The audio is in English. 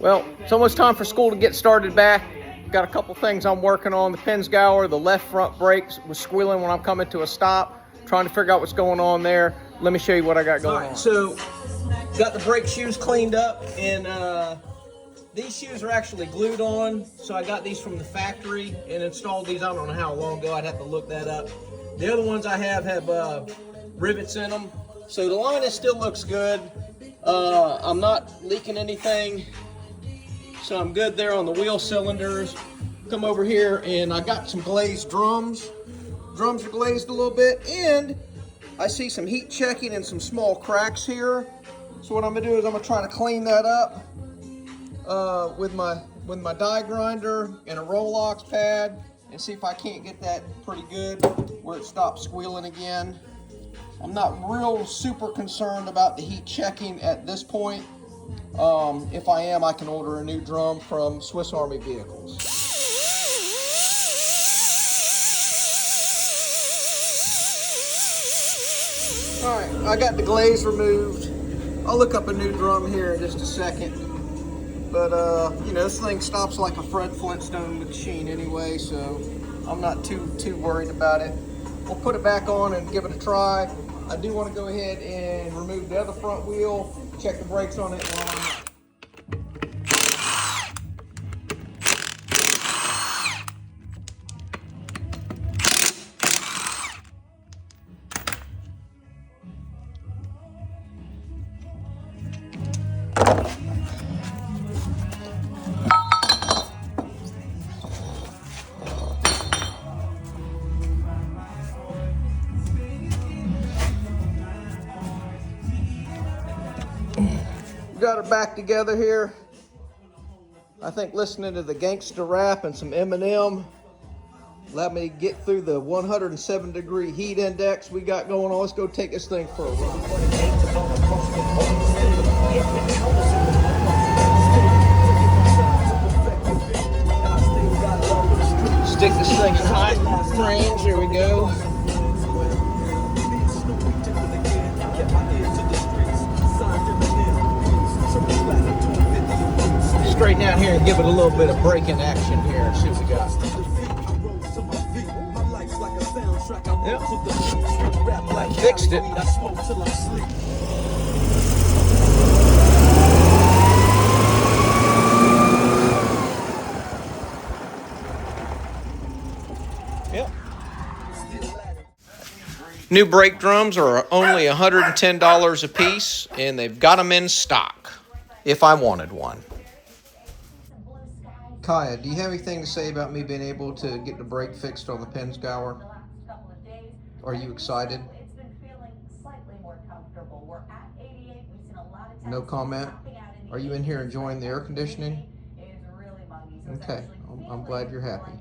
Well, it's almost time for school to get started back. Got a couple things I'm working on. The Pinzgauer, the left front brakes was squealing when I'm coming to a stop. Trying to figure out what's going on there. Let me show you what I got going on. So, got the brake shoes cleaned up, and these shoes are actually glued on. So I got these from the factory and installed these. I don't know how long ago. I'd have to look that up. The other ones I have rivets in them. So the line still looks good. I'm not leaking anything. So I'm good there on the wheel cylinders. Come over here and I got some glazed drums. Drums are glazed a little bit, and I see some heat checking and some small cracks here. So what I'm gonna do is I'm gonna try to clean that up with my die grinder and a Rolox pad and see if I can't get that pretty good where it stops squealing again. I'm not real super concerned about the heat checking at this point. If I am, I can order a new drum from Swiss Army Vehicles. Alright, I got the glaze removed. I'll look up a new drum here in just a second. But, you know, this thing stops like a Fred Flintstone machine anyway, so I'm not too worried about it. We'll put it back on and give it a try. I do want to go ahead and remove the other front wheel, check the brakes on it while I'm at it. Got her back together here. I think listening to the gangster rap and some Eminem let me get through the 107-degree heat index we got going on. Let's go take this thing for a run. Stick this thing in high range. There we go. Straighten out here and give it a little bit of braking action here and see what we got. Yep. I fixed it. Yep. New brake drums are only $110 a piece, and they've got them in stock if I wanted one. Kaya, do you have anything to say about me being able to get the brake fixed on the Pinzgauer? Are you excited? No comment? Are you in here enjoying the air conditioning? Okay, I'm glad you're happy.